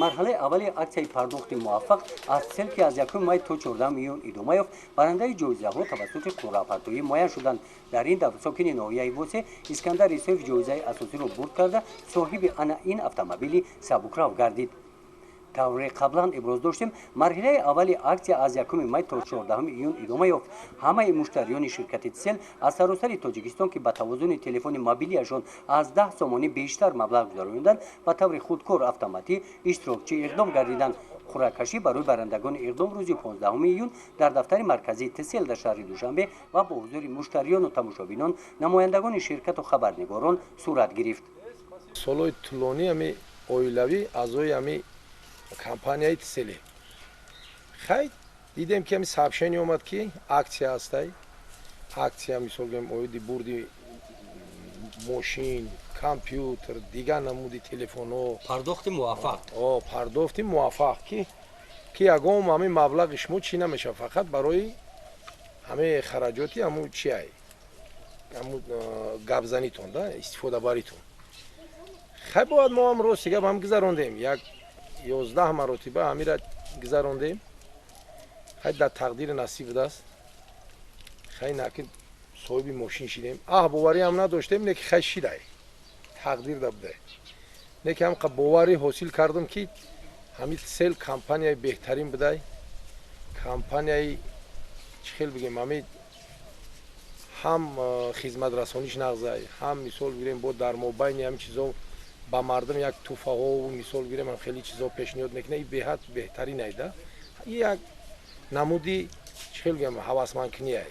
Мархалаи аввали аксияи Пардохти муввафак аз Tcell ки аз 1 май то 14 июн идома ёфт, барандаи чоизахо тавассути куръапартои муаян шуданд. Дар ин давр сокини нохияи Восеъ Искандар Исоев чоизаи асосиро бурд карда, сохиби ана ин автомобили сабукрав гардид. тавре қаблан иброз доштем марҳилаи аввали аксия аз 1 май то 14 июн идома ёфт. ҳамаи муштариёни ширкати Tcell аз саросари Тоҷикистон ки ба тавозуни телефони мобилияшон аз 10 сомонӣ бештар маблағ гузаронидан ба таври худкор автоматӣ иштирокчӣ иқдом гардиданд. қуръакашӣ барои барандагони иқдом рӯзи 15 июн дар дафтари марказии Tcell дар шаҳри Душанбе ва бо ҳузури муштариёну тамошобинон намояндагони ширкату хабарнигорон сурат гирифт. солҳои тӯлонӣ ами оилавӣ аъзои ами компанияи Tcell хай дидем ки ами сообщение омад ки аксия ҳастай. аксия мисол гӯем оиди бурди мошин, компютер, дигар намуди телефонҳо. Пардохти муввафак. Пардохти муввафак ки ягон ами маблағи шумо чӣ намешавад, фақат барои ҳаме хараҷоти ҳамун чиай ҳамун гапзанитон да истифодабаритон. хай бояд мо ҳам рости гап ҳам гузарондем, як 11 маротиба ҳамира гузарондем. хай дар тақдири насиб будааст. хай накин соҳиби мошин шидем, боварӣ ҳам надоштем, неки хай шидай тақдир да буда, неки ҳам боварӣ ҳосил кардам ки ҳами Tcell компанияи беҳтарин будай, компанияи чӣ хел бигем ҳами ҳам хизматрасониш нағзай, ҳам мисол гирем бо дар мобайни ҳам чизо ба мардум як туҳфаҳо мисол гирем ҳам хеле чизо пешниҳод мекунад. ин беҳад беҳтарин айда, ин як намуди чӣ хел бигем ҳавасмандкунӣ,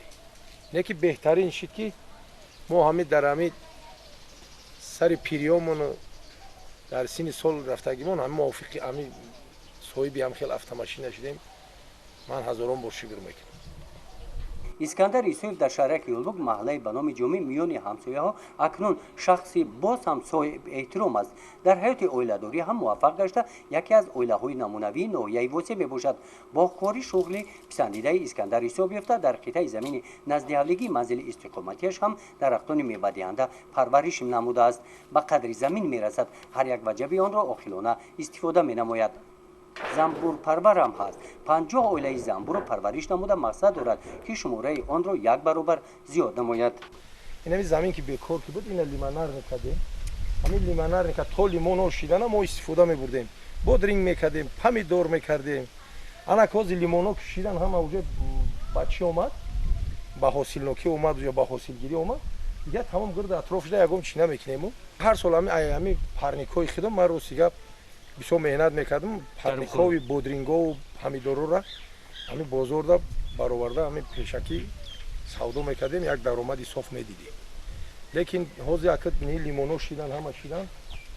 неки беҳтарин шид ки мо ҳами дар ҳами сари пириёмону дар синни сол рафтагимон ҳами мувофиқи ҳами соҳиби ҳам хел автомашина шидем. ман ҳазорон бор шукр мекунам. Искандар Исоев дар шаҳраки Ёлбуг маҳаллаи ба номи ҷомеъ миёни ҳамсояҳо акнун шахси боз ҳам соҳиб эҳтиром аст. дар ҳаёти оиладорӣ ҳам муваффақ гашта яке аз оилаҳои намунавии ноҳияи Восеъ мебошад. боғкорӣ шуғли писандидаи Искандар Исоев ёфта дар қитъаи замини назди ҳавлигии манзили истиқоматиаш ҳам дарахтони мевадиҳанда парвариш намудааст. ба қадри замин мерасад, ҳар як ваҷаби онро оқилона истифода менамояд. занбурпарвар ҳам ҳаст. 50 оилаи занбурро парвариш намуда мақсад дорад ки шумораи онро як баробар зиёд намояд. ин ҳами замин ки бекор ки буд ина лимонар мекардем, ҳамин лимонар мекард то лимонҳо шидана мо истифода мебурдем, бодринг мекардем, помидор мекардем. ана ки ҳозир лимонҳо ки шидан ҳама уҷа ба чӣ омад, ба ҳосилнокӣ омад ё ба ҳосилгирӣ омад, дига тамом гирда атрофида ягон чӣ намекунем. ҳар сол ҳами парникҳои худам ман рости гап бисёр меҳнат мекардам, парникҳои бодрингҳову помидорро ҳами бозорда бароварда ҳами пешакӣ савдо мекардем, як даромади соф медидем. лекин ҳозир акид лимонҳо шидан ҳама шидан,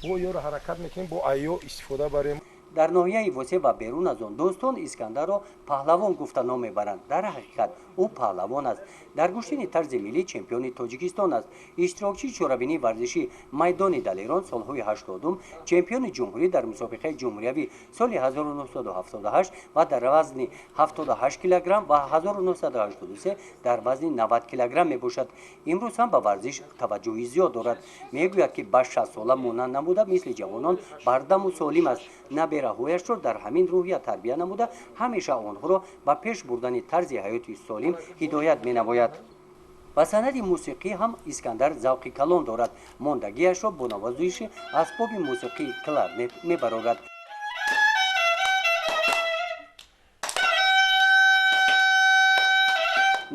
бо ёро ҳаракат мекунем, бо айё истифода барем. дар ноҳияи Восеъ ва берун аз он дӯстон Искандарро паҳлавон гуфта ном мебаранд. дар ҳақиқат ӯ паҳлавон аст. дар гӯштини тарзи миллӣ чемпиони Тоҷикистон аст. иштирокчии чорабинии варзиши майдони Далерон солҳои 80, чемпиони ҷумҳурӣ дар мусобиқаи ҷумҳуриявӣ соли 1978 ва дар вазни 78 килограмм ва 1983 дар вазни 90 килограмм мебошад. имрӯз ҳам ба варзиш таваҷҷӯҳи зиёд дорад. мегӯяд ки ба 60 сола монанд намуда мисли ҷавонон бардаму солим аст. набераҳояшро дар ҳамин рӯҳия тарбия намуда ҳамеша онҳоро ба пеш бурдани тарзи ҳаёти солим ҳидоят менамояд. ба санади мусиқӣ ҳам Искандар завқи калон дорад. мондагиашро бо навозиши асбоби мусиқии кларнет мебарорад.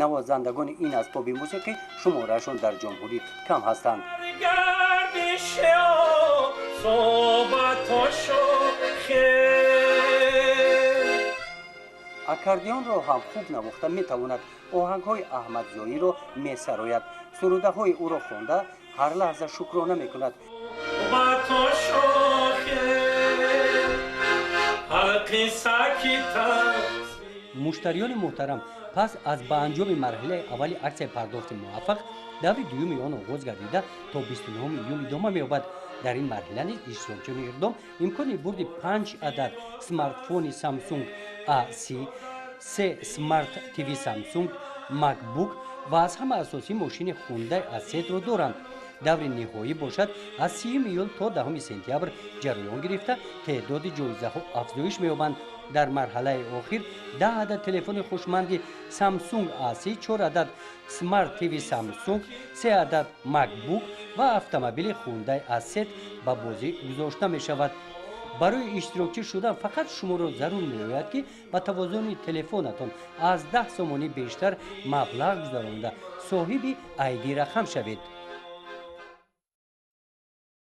навозандагони ин асбоби мусиқӣ шумораашон дар ҷумҳурӣ кам ҳастанд. аккордеонро ҳам хуб навохта метавонад. оҳангҳои аҳмадзоиро месарояд. сурудаҳои ӯро хонда ҳар лаҳза шукрона мекунад. муштариёни муҳтарам, пас аз ба анҷоми марҳилаи аввали аксияи Пардохти муввафак даври дуюми он оғоз гардида то 29 июн идома меёбад. дар ин марҳила низ иштирокчиёни иқдом имкони бурди 5 адад смартфони Samsung A10, 3 смарт TV Samsung, MacBook ва аз ҳама асосӣ мошини Hyundai Assetro доранд. даври ниҳоӣ бошад аз 30 июл то 10 сентябр ҷараён гирифта теъдоди ҷоизаҳо афзоиш меёбанд. дар марҳалаи охир 10 адад телефони хушманди Samsung A30, 4 адад Smart TV Samsung, 3 адад MacBook ва автомобили Hyundai Asset ба бозӣ гузошта мешавад. барои иштирокчӣ шудан фақат шуморо зарур меояд ки ба тавозуни телефонатон аз 10 сомонӣ бештар маблағ гузаронда соҳиби айди рақам шавед.